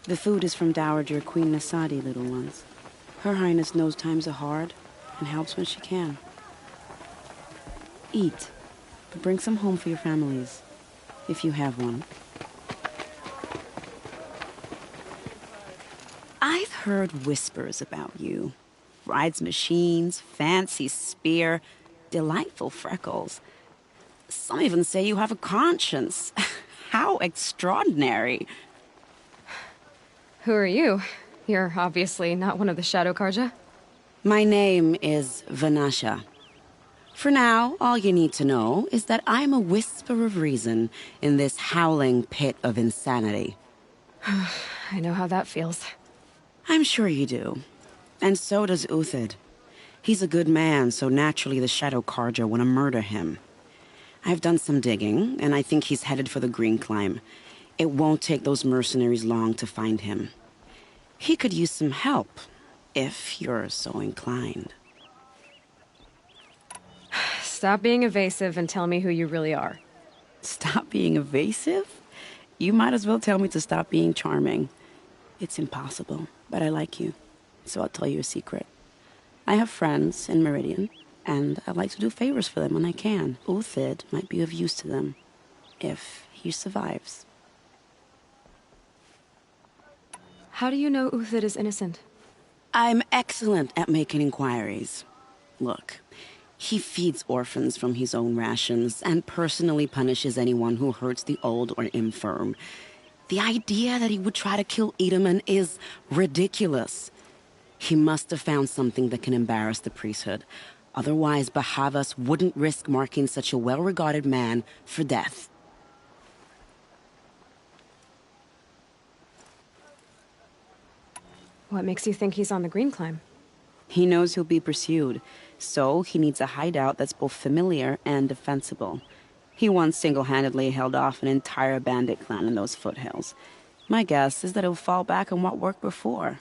The food is from Dowager Queen Nasadi, little ones. Her Highness knows times are hard and helps when she can. Eat, but bring some home for your families, if you have one. I've heard whispers about you. Rides machines, fancy spear, delightful freckles. Some even say you have a conscience. How extraordinary. Who are you? You're obviously not one of the Shadow Karja. My name is Vanasha. For now, all you need to know is that I'm a whisper of reason in this howling pit of insanity. I know how that feels. I'm sure you do. And so does Uthid. He's a good man, so naturally the Shadow Karja want to murder him. I've done some digging, and I think he's headed for the Green Climb. It won't take those mercenaries long to find him. He could use some help, if you're so inclined. Stop being evasive and tell me who you really are. Stop being evasive? You might as well tell me to stop being charming. It's impossible, but I like you, so I'll tell you a secret. I have friends in Meridian, and I like to do favors for them when I can. Uthid might be of use to them, if he survives. How do you know Uthid is innocent? I'm excellent at making inquiries. Look, he feeds orphans from his own rations and personally punishes anyone who hurts the old or infirm. The idea that he would try to kill Edaman is ridiculous. He must have found something that can embarrass the priesthood. Otherwise, Bahavas wouldn't risk marking such a well-regarded man for death. What makes you think he's on the Green Climb? He knows he'll be pursued, so he needs a hideout that's both familiar and defensible. He once single-handedly held off an entire bandit clan in those foothills. My guess is that he'll fall back on what worked before.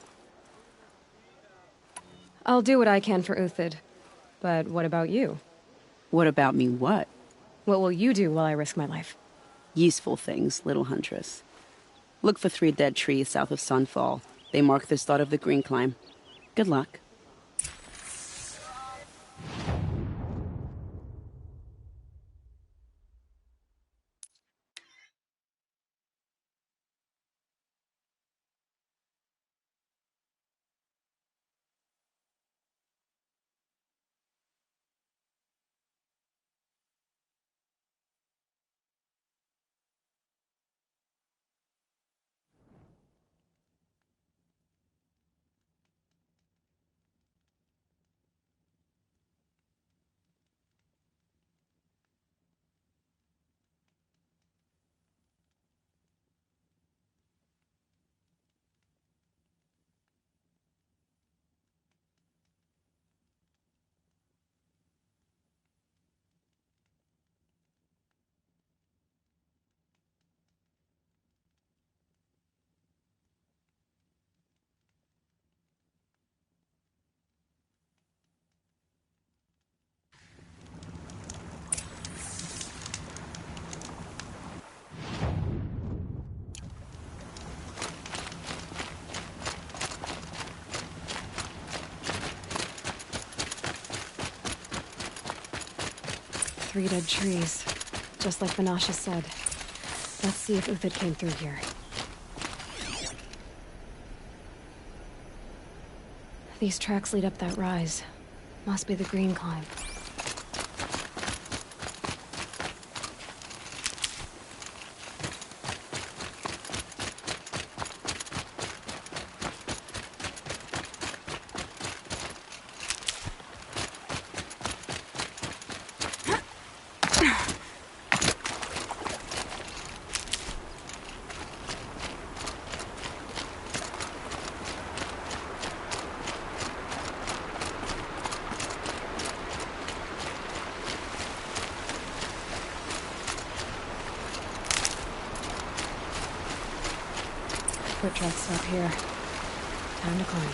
I'll do what I can for Uthid. But what about you? What about me what? What will you do while I risk my life? Useful things, little huntress. Look for 3 dead trees south of Sunfall. They mark the start of the Green Climb. Good luck. Three dead trees. Just like Vanasha said. Let's see if Uthid came through here. These tracks lead up that rise. Must be the Green Climb. Foot tracks up here. Time to climb.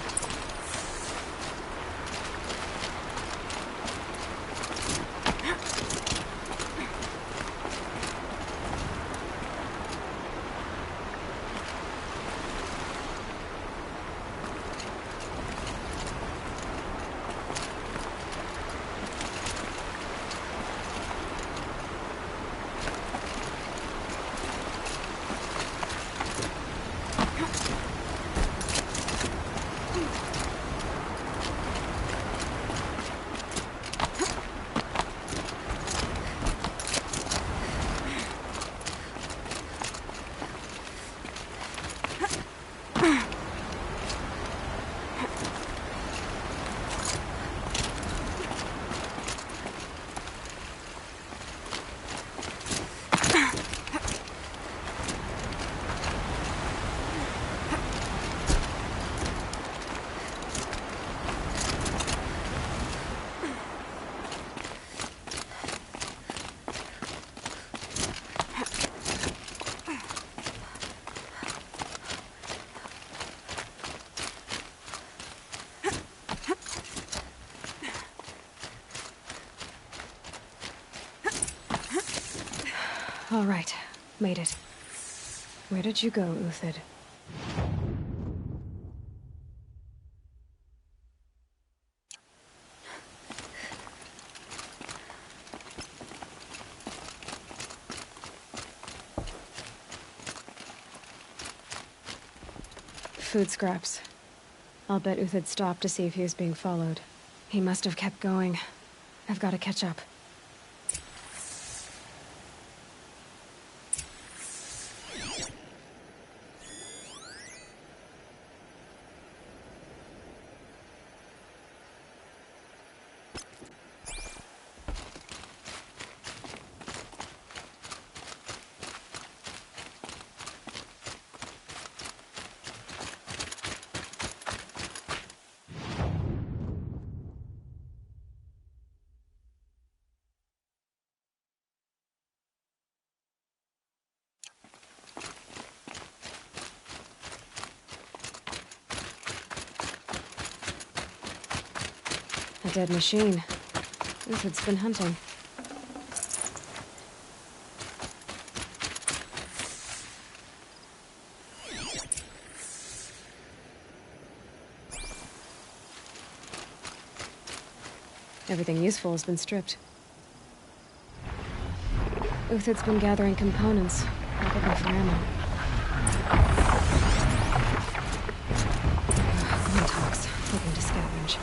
All right, made it. Where did you go, Uthid? Food scraps. I'll bet Uthid stopped to see if he was being followed. He must have kept going. I've got to catch up. A dead machine. Uthid's been hunting. Everything useful has been stripped. Uthid's been gathering components, probably for ammo. Lintox, looking to scavenge.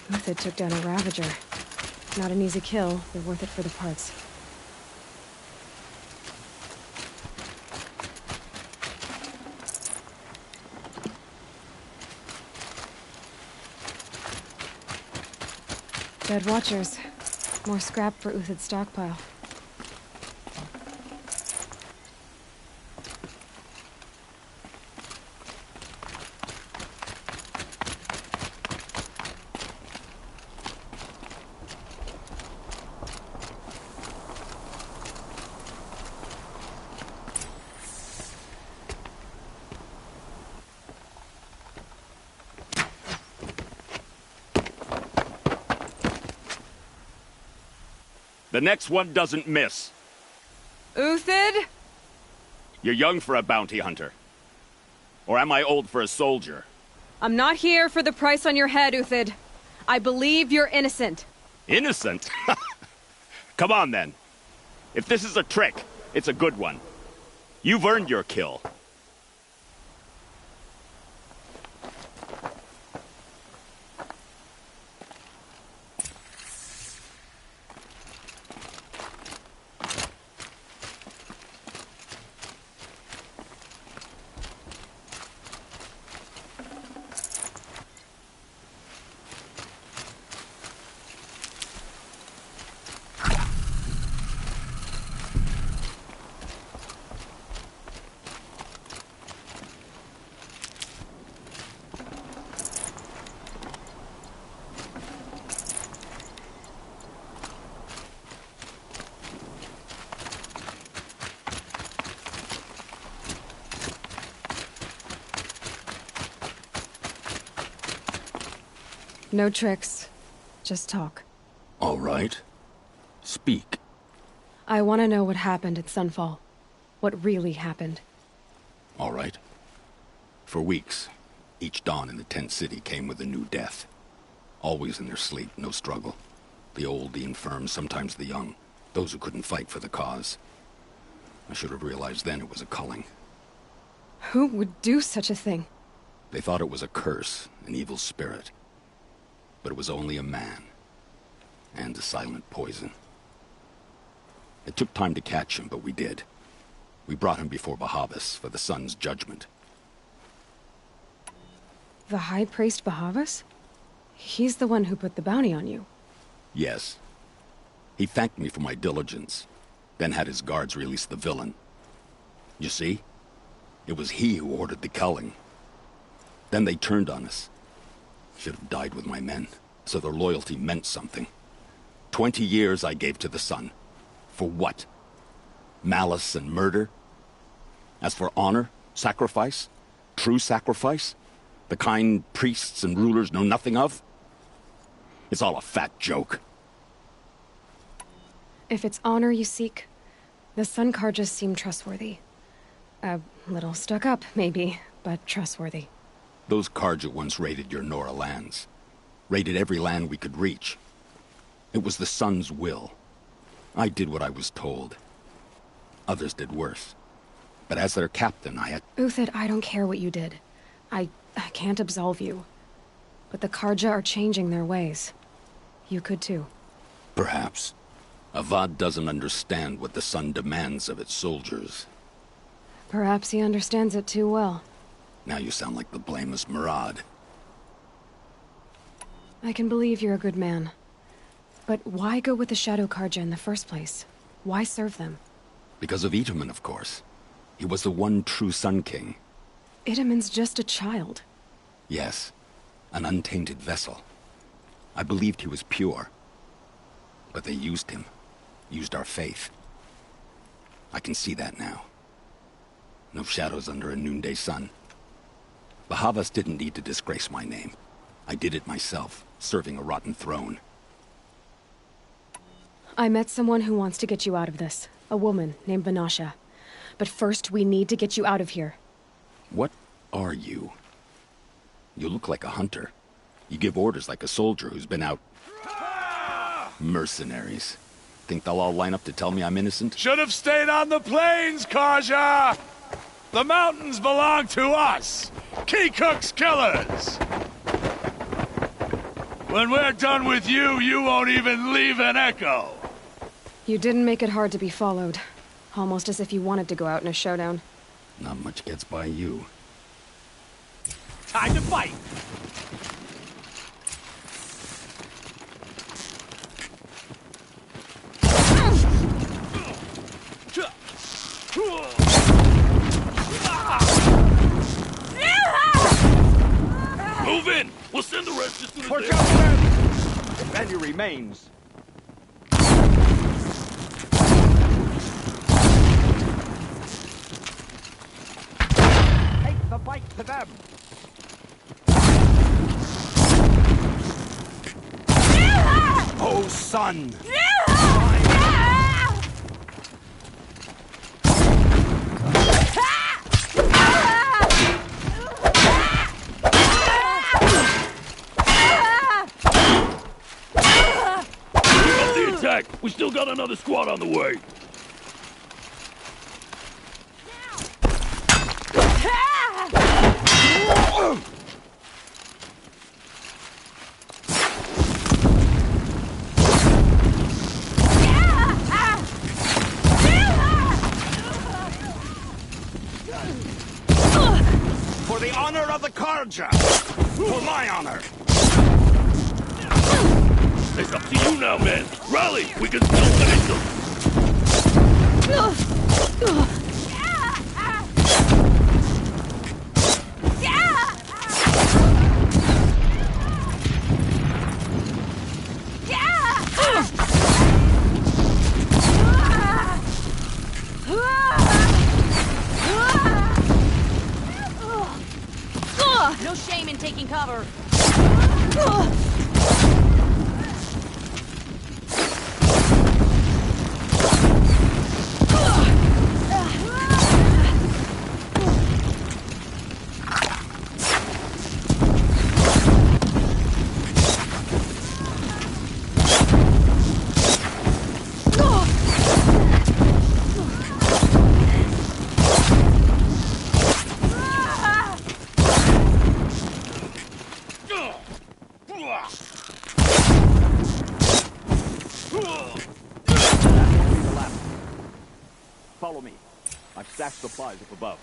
Uthid took down a Ravager. Not an easy kill, but worth it for the parts. Dead Watchers. More scrap for Uthid's stockpile. The next one doesn't miss. Uthid? You're young for a bounty hunter. Or am I old for a soldier? I'm not here for the price on your head, Uthid. I believe you're innocent. Innocent? Come on, then. If this is a trick, it's a good one. You've earned your kill. No tricks. Just talk. All right. Speak. I want to know what happened at Sunfall. What really happened. All right. For weeks, each dawn in the tent city came with a new death. Always in their sleep, no struggle. The old, the infirm, sometimes the young. Those who couldn't fight for the cause. I should have realized then it was a culling. Who would do such a thing? They thought it was a curse, an evil spirit. But it was only a man. And a silent poison. It took time to catch him, but we did. We brought him before Bahavas for the sun's judgment. The High Priest Bahavas? He's the one who put the bounty on you. Yes. He thanked me for my diligence, then had his guards release the villain. You see? It was he who ordered the culling. Then they turned on us. Should have died with my men, so their loyalty meant something. 20 years I gave to the sun. For what? Malice and murder? As for honor, sacrifice, true sacrifice, the kind priests and rulers know nothing of? It's all a fat joke. If it's honor you seek, the Sun Carjas seem trustworthy. A little stuck up, maybe, but trustworthy. Those Carja once raided your Nora lands. Raided every land we could reach. It was the Sun's will. I did what I was told. Others did worse. But as their captain, I had... Uthid, I don't care what you did. I can't absolve you. But the Carja are changing their ways. You could too. Perhaps. Avad doesn't understand what the Sun demands of its soldiers. Perhaps he understands it too well. Now you sound like the blameless Murad. I can believe you're a good man. But why go with the Shadow Carja in the first place? Why serve them? Because of Itamen, of course. He was the one true Sun King. Itamen's just a child. Yes. An untainted vessel. I believed he was pure. But they used him. Used our faith. I can see that now. No shadows under a noonday sun. Bahavas didn't need to disgrace my name. I did it myself, serving a rotten throne. I met someone who wants to get you out of this. A woman named Vanasha. But first, we need to get you out of here. What are you? You look like a hunter. You give orders like a soldier who's been out... Mercenaries. Think they'll all line up to tell me I'm innocent? Should have stayed on the plains, Carja! The mountains belong to us! Keecook's killers! When we're done with you, you won't even leave an echo! You didn't make it hard to be followed. Almost as if you wanted to go out in a showdown. Not much gets by you. Time to fight! Move in! We'll send the rest as soon as Push they... up, men! If any remains. Take the fight to them! Oh, son! We still got another squad on the way. For the honor of the Carja! For my honor! It's up to you now, man. Rally! We can still finish them! No shame in taking cover. Follow me. I've stacked supplies up above.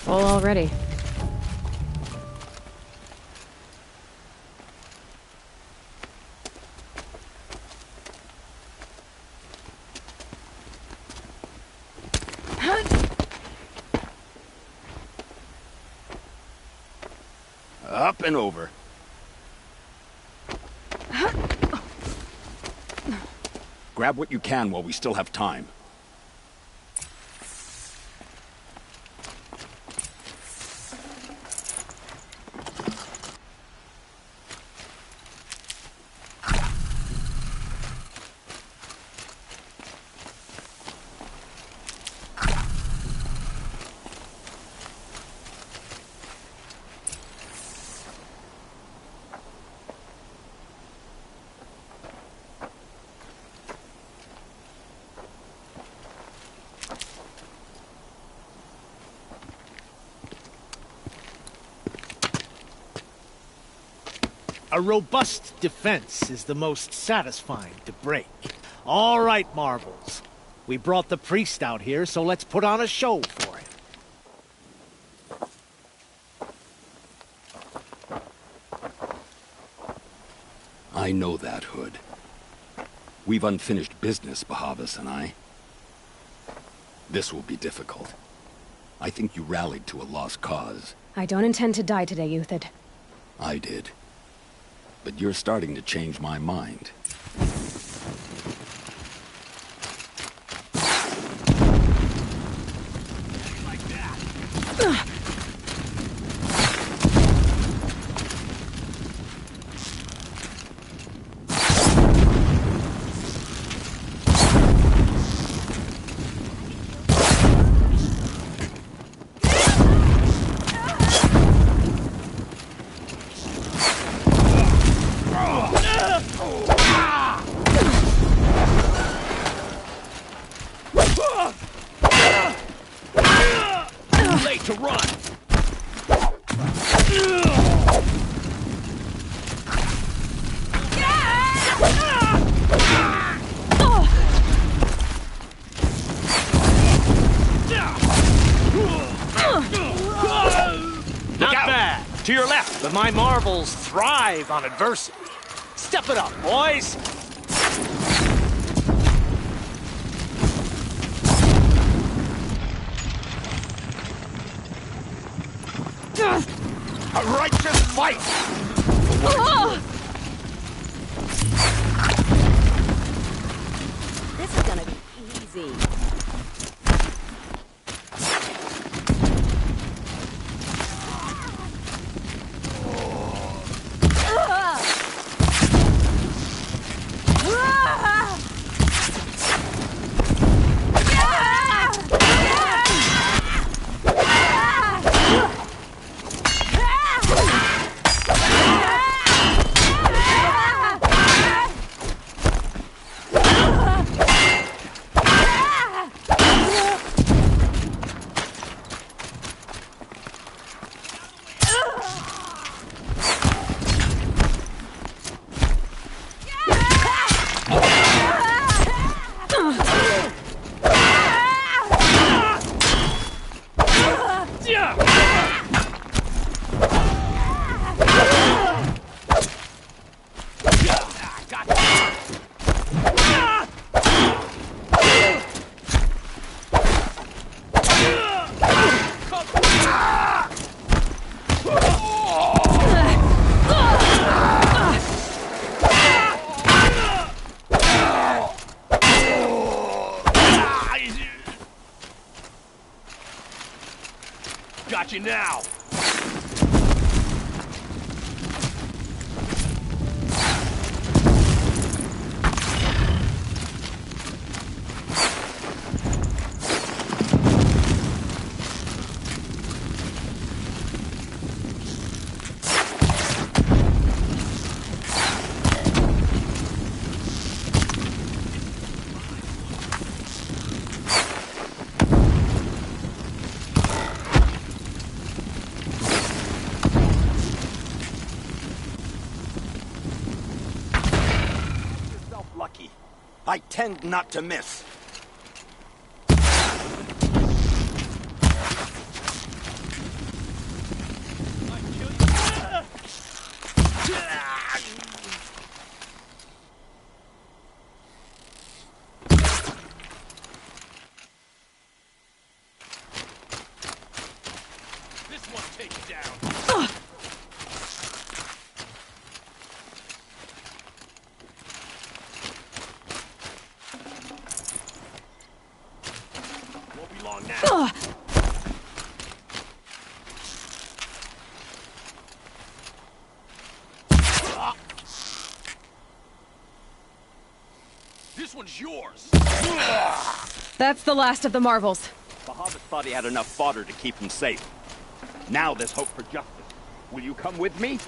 Full already. Up and over. Grab what you can while we still have time. A robust defense is the most satisfying to break. All right, Marvels. We brought the priest out here, so let's put on a show for him. I know that, Hood. We've unfinished business, Bahavas and I. This will be difficult. I think you rallied to a lost cause. I don't intend to die today, Uthid. I did. But you're starting to change my mind. To run! Not bad. To your left. But my Marvels thrive on adversity. Step it up, boys! A righteous fight! This is gonna be easy. Got you now! lucky. I tend not to miss. This one takes down. Won't be long now. This one's yours. That's the last of the marvels. Bahavas thought he had enough fodder to keep him safe. Now there's hope for justice. Will you come with me?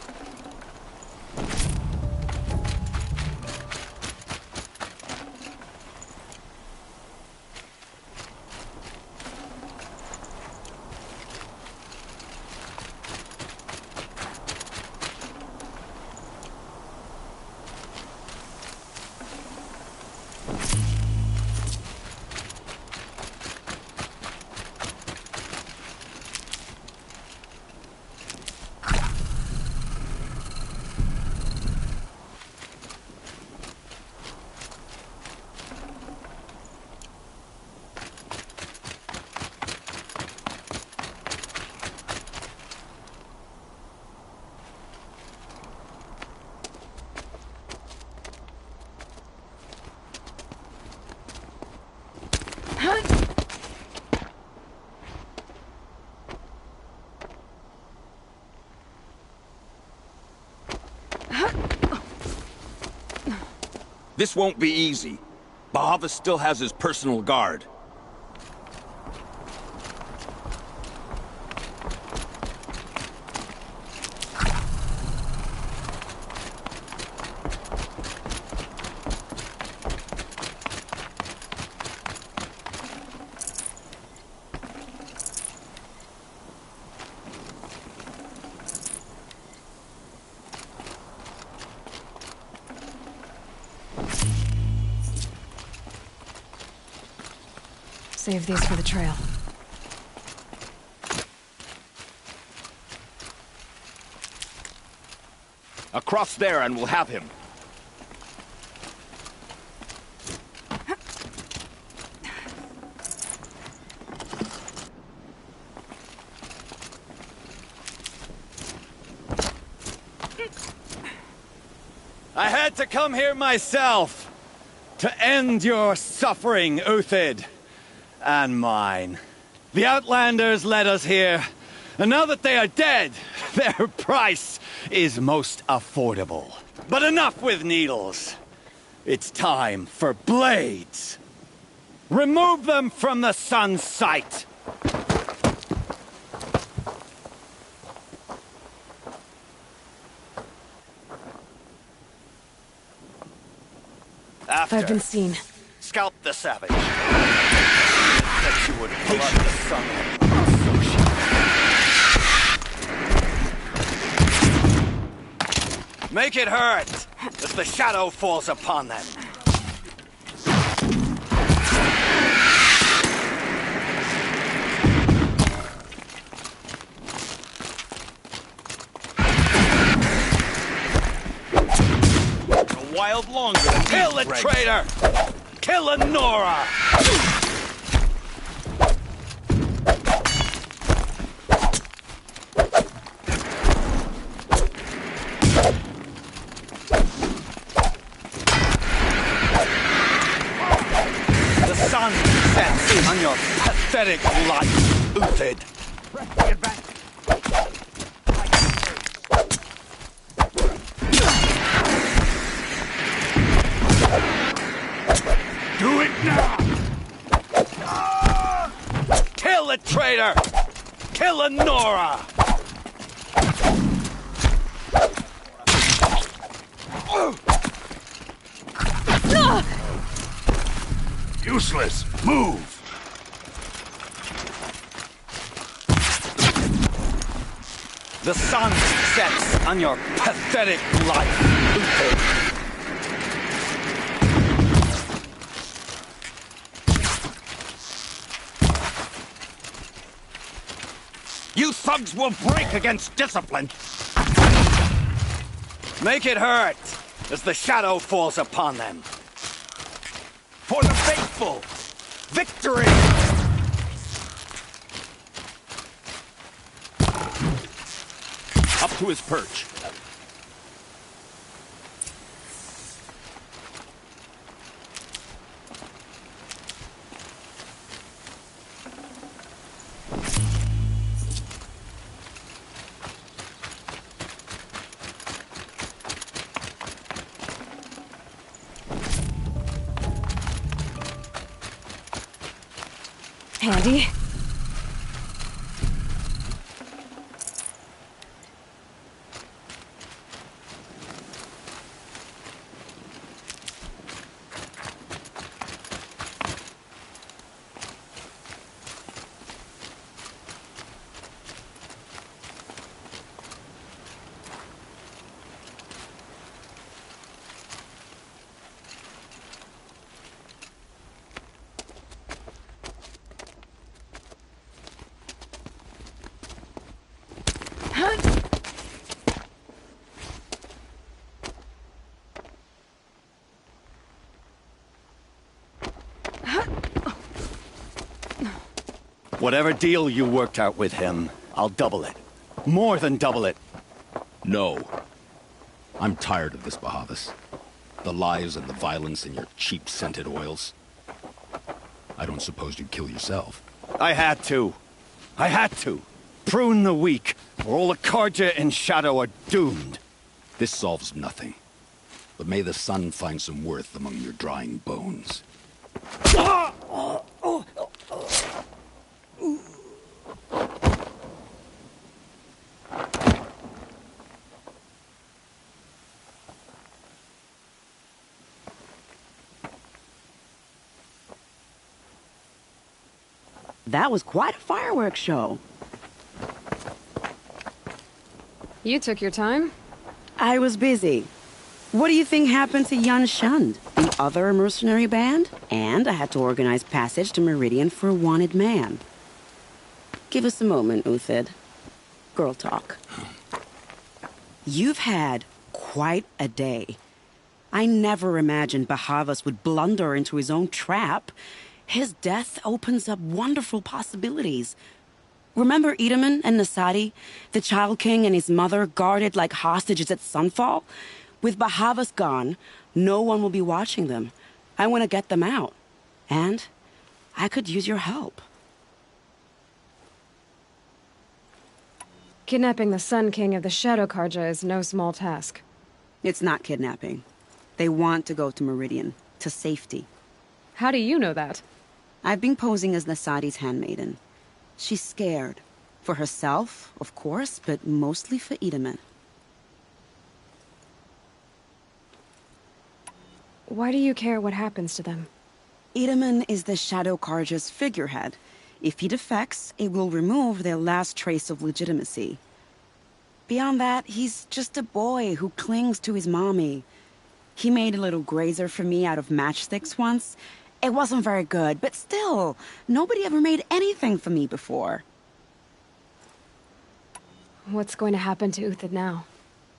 This won't be easy. Bahavas still has his personal guard. Save these for the trail. Across there and we'll have him. I had to come here myself to end your suffering, Uthid. And mine. The Outlanders led us here, and now that they are dead, their price is most affordable. But enough with needles. It's time for blades. Remove them from the sun's sight. After, I've been seen. scalp the savage. That you would blood the sun. Make it hurt as the shadow falls upon them. A wild longer. Kill the traitor! Kill Anora! On your pathetic life, Uthid. Do it now! Kill the traitor! Kill Anora! Useless! Move! The sun sets on your pathetic life, Uthid. thugs will break against discipline. Make it hurt as the shadow falls upon them. For the faithful, victory! Up to his perch. Handy. Whatever deal you worked out with him, I'll double it. More than double it. No. I'm tired of this, Bahavas. The lies and the violence and your cheap-scented oils. I don't suppose you'd kill yourself. I had to. I had to. Prune the weak, or all the Carja in Shadow are doomed. This solves nothing. But may the sun find some worth among your drying bones. That was quite a fireworks show. You took your time. I was busy. What do you think happened to Yan Shund, the other mercenary band? And I had to organize passage to Meridian for a wanted man. Give us a moment, Uthid. Girl talk. You've had quite a day. I never imagined Bahavas would blunder into his own trap. His death opens up wonderful possibilities. Remember Edaman and Nasadi, the Child King and his mother guarded like hostages at Sunfall? With Bahavas gone, no one will be watching them. I want to get them out. And I could use your help. Kidnapping the Sun King of the Shadow Carja is no small task. It's not kidnapping. They want to go to Meridian, to safety. How do you know that? I've been posing as Nasadi's handmaiden. She's scared. For herself, of course, but mostly for Edaman. Why do you care what happens to them? Edaman is the Shadow Carja's figurehead. If he defects, it will remove their last trace of legitimacy. Beyond that, he's just a boy who clings to his mommy. He made a little grazer for me out of matchsticks once. It wasn't very good, but still, nobody ever made anything for me before. What's going to happen to Uthid now?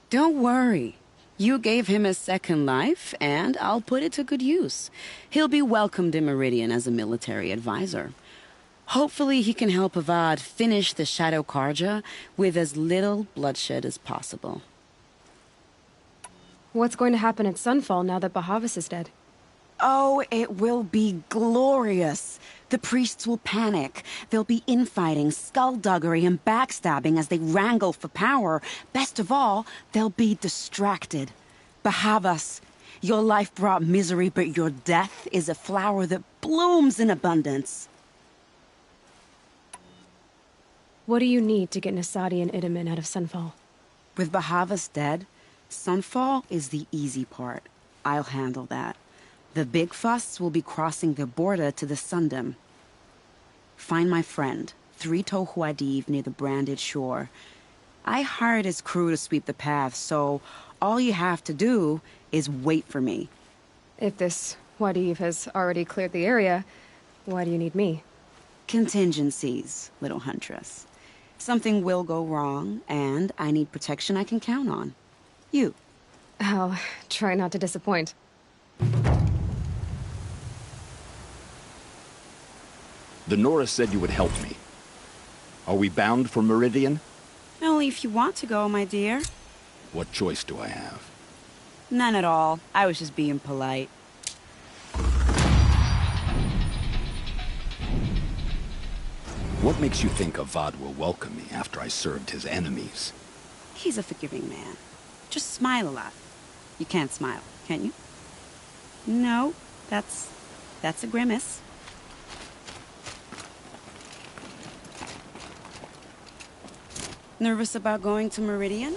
Don't worry. You gave him a second life, and I'll put it to good use. He'll be welcomed in Meridian as a military advisor. Hopefully he can help Avad finish the Shadow Carja with as little bloodshed as possible. What's going to happen at Sunfall now that Bahavas is dead? Oh, it will be glorious. The priests will panic. There'll be infighting, skullduggery, and backstabbing as they wrangle for power. Best of all, they'll be distracted. Bahavas, your life brought misery, but your death is a flower that blooms in abundance. What do you need to get Nasadi and Edaman out of Sunfall? With Bahavas dead, Sunfall is the easy part. I'll handle that. The big fuss will be crossing the border to the Sundom. Find my friend, 3 Tohuadiv near the Branded Shore. I hired his crew to sweep the path, so all you have to do is wait for me. If this Wadiv has already cleared the area, why do you need me? Contingencies, little huntress. Something will go wrong, and I need protection I can count on. You. I'll try not to disappoint. The Nora said you would help me. Are we bound for Meridian? Only if you want to go, my dear. What choice do I have? None at all. I was just being polite. What makes you think Avad will welcome me after I served his enemies? He's a forgiving man. Just smile a lot. You can't smile, can you? No, that's a grimace. Nervous about going to Meridian?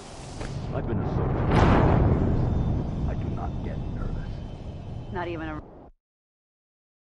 I've been a soldier for 5 years. I do not get nervous. Not even a